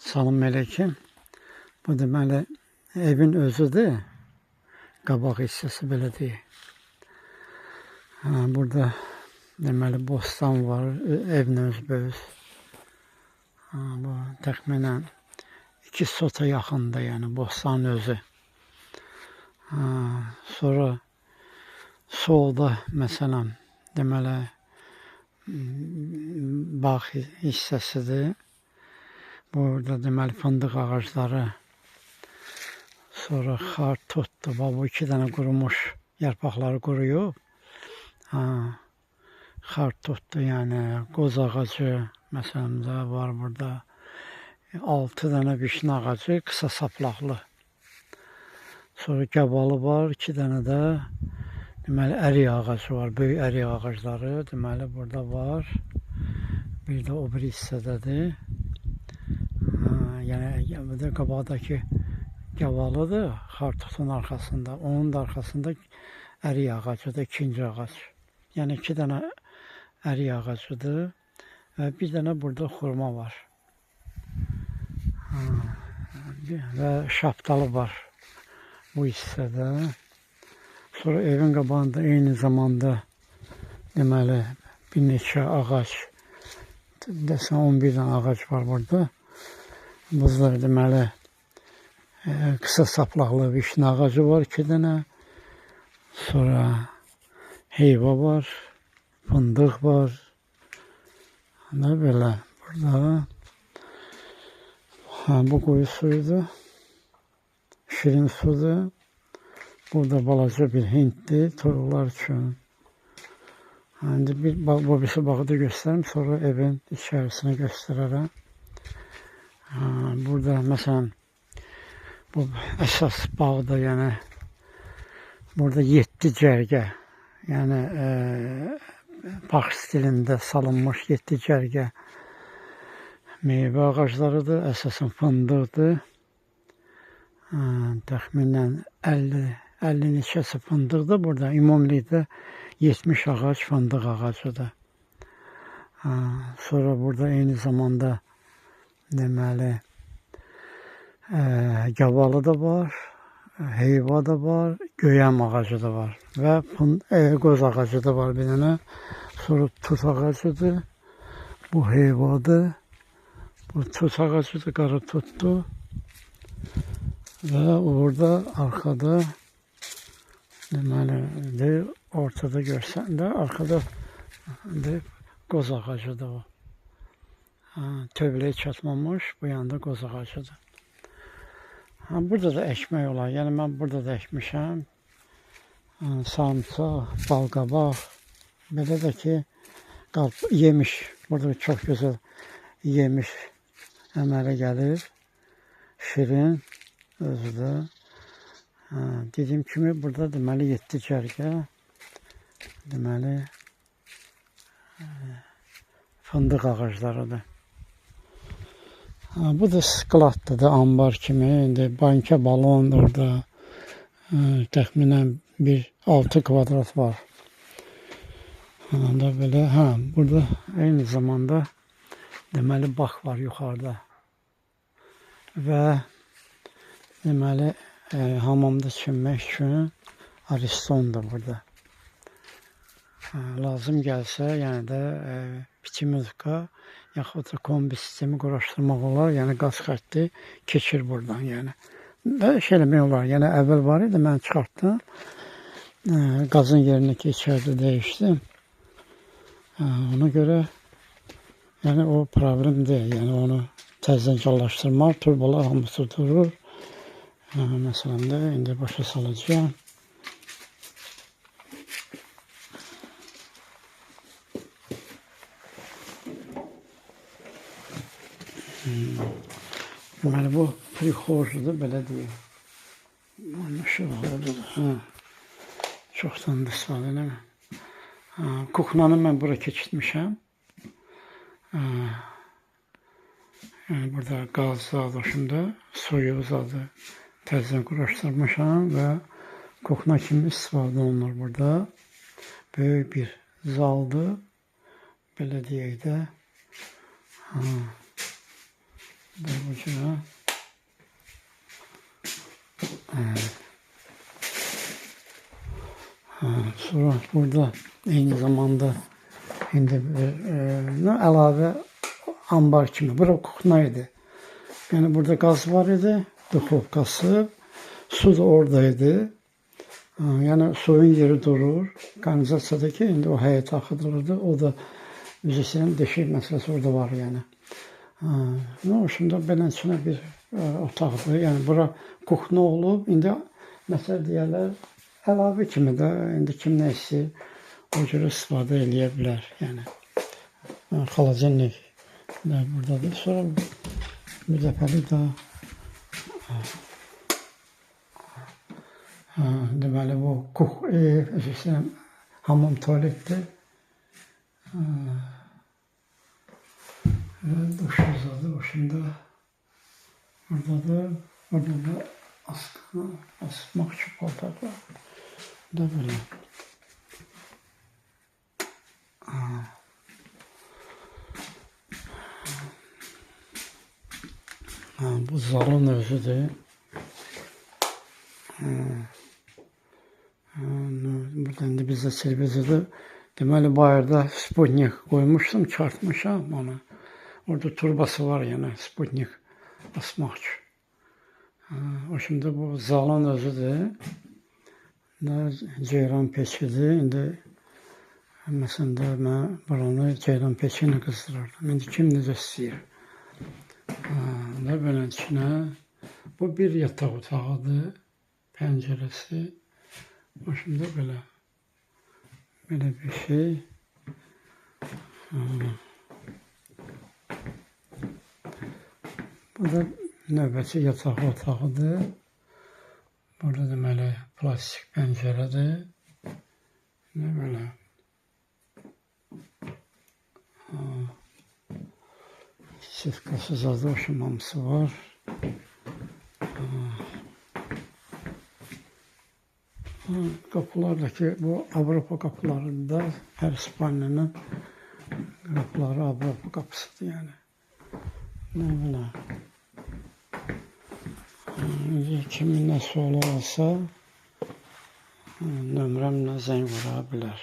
Salam aleyküm. Bu deməli evin özüdür. Qabaq hissəsi belə deyil. Burada deməli bostan var, evin özbəöz. Bu təxminən 2 sota yaxında, yəni bostanın özü. Sonra solda məsələn deməli bağ hissəsidir. Burada deməli fındıq ağacları, sonra xartutdur. Bu 2 dənə qurumuş, yarpaqları quruyub. Xartutdur, yəni qoz ağacı məsələn də var burada. 6 dənə vişnə ağacı, qısa saplaqlı. Sonra gəbalı var, 2 dənə də deməli ərik ağacı var, böyük ərik ağacları deməli burada var. Bir də o bir hissədədir. Yəni bu da qabaqdakı gəvalıdır, xartutun arxasında. Onun da arxasında ərik ağacıdır, ikinci ağac. Yəni 2 dənə ərik ağacıdır və bir dənə burada xurma var. Və şaftalı var bu hissədə. Sonra evin qabağında eyni zamanda deməli bir neçə ağac, desən 11 dənə ağac var burada. Burada deməli qısa saplaqlı vişnə ağacı var 2 dənə. Sonra heyva var, fındıq var. Nə belə burada. Bu quyu suyudur. Şirin sudur. Burada balaca bir hinddir toyuqlar üçün. İndi bu birisi bağı da göstərim, sonra evin içərisini göstərərəm. Burada məsələn bu əsas bağda, yəni burada 7 cərgə, yəni bağ stilində salınmış 7 cərgə meyvə ağaclarıdır, əsasən fındıqdır. Təxminən 50 neçəsi fındıqdır burada, ümumilikdə 70 ağac fındıq ağacıdır. Sonra burada eyni zamanda deməli gəvalı da var, heyva da var, göyəm ağacı da var və qoz ağacı da var bir dənə. Sonra tut ağacıdır, bu heyvadır, bu tut ağacıdır, qara tutdur və orada arxada deməli ortada görsəndə arxada qoz ağacıdır o. Tövləyə çatmamış, bu yanda qoz ağacıdır. Burada da əkmək olar, yəni mən burada da əkmişəm. Sarımsaq, balqabaq, belə də ki, yemiş, burada çox gözəl yemiş əmələ gəlir. Şirin özü də. Dediyim kimi, burada deməli 7 cərgə, deməli fındıq ağaclarıdır. Bu da skladdır da, ambar kimi. İndi banka balon orada təxminən 6 kvadrat var. Da belə, burada eyni zamanda deməli bağ var yuxarıda. Və deməli hamamda çimmək üçün aristondur burada. Lazım gəlsə, yəni də biçimizka yaxud da kombi sistemi quraşdırmaq olar, yəni qaz xətti keçir buradan, yəni. Və şey eləmək olar, yəni əvvəl var idi, mən çıxartdım, qazın yerini keçərdə dəyişdim. Ona görə, yəni o problem deyil, yəni onu təzdən callaşdırmaq, turbalar hamısı durur. Məsələn də, indi başa salacağım. Deməli, bu prixorjudur, belə deyim. Anlaşılır. Çoxdan da istifadə eləməm. Kuxnanı mən bura keçirtmişəm. Yəni, burada qaz zadışında soyuq zadı təzdən quraşdırmışam və kuxna kimi istifadə olunur burada. Böyük bir zaldır, belə deyək də. ucuna. Sonra burada eyni zamanda indi əlavə ambar kimi. Bura kuxna idi. Yəni burada qaz var idi, duxovkası, su da oradaydı. Yəni suyun yeri durur. Kanalizasiyadakı indi o həyətə axıdılırdı. O da üzrəsən deşik məsələsi orada var yəni. O şimdi beləsinə bir otaqdır. Yəni bura kuxna olub. İndi məsələ deyərlər əlavə kimi də indi kim nə istəyir o cürə istifadə eləyə bilər. Yəni xalacanlik buradadır. Sonra bir dəfəli də deməli bu hamam tualetdir. Duş uzadı. O şimdi buradadır. Orada da asmak için paltarlar. Da böyle. Bu zalın özüdür. Buradan da bizde televizyoda deməli bayırda Sputnik koymuştum, çarpmışam ona. Orada turbası var yani Sputnik asmaq üçün. O şimdi bu zalın özüdür. Ceyran peçidir. İndi məsələn mən buranı ceyran peçi ilə qızdırırdım. İndi kim necə istəyir. Böyle içine bu bir yatak otağıdır. Pəncərəsi. O şimdi böyle bir şey. Bu da növbəti yataq otağıdır. Burada deməli plastik pəncərədir. Ne böyle? Sifkası zaten oşumaması var. Kapılardaki bu Avrupa kapılarında her İspanya'nın kapıları Avrupa kapısıdır yani. Ne böyle? Kimin nə sualı olsa nömrəmlə zəng vura bilər.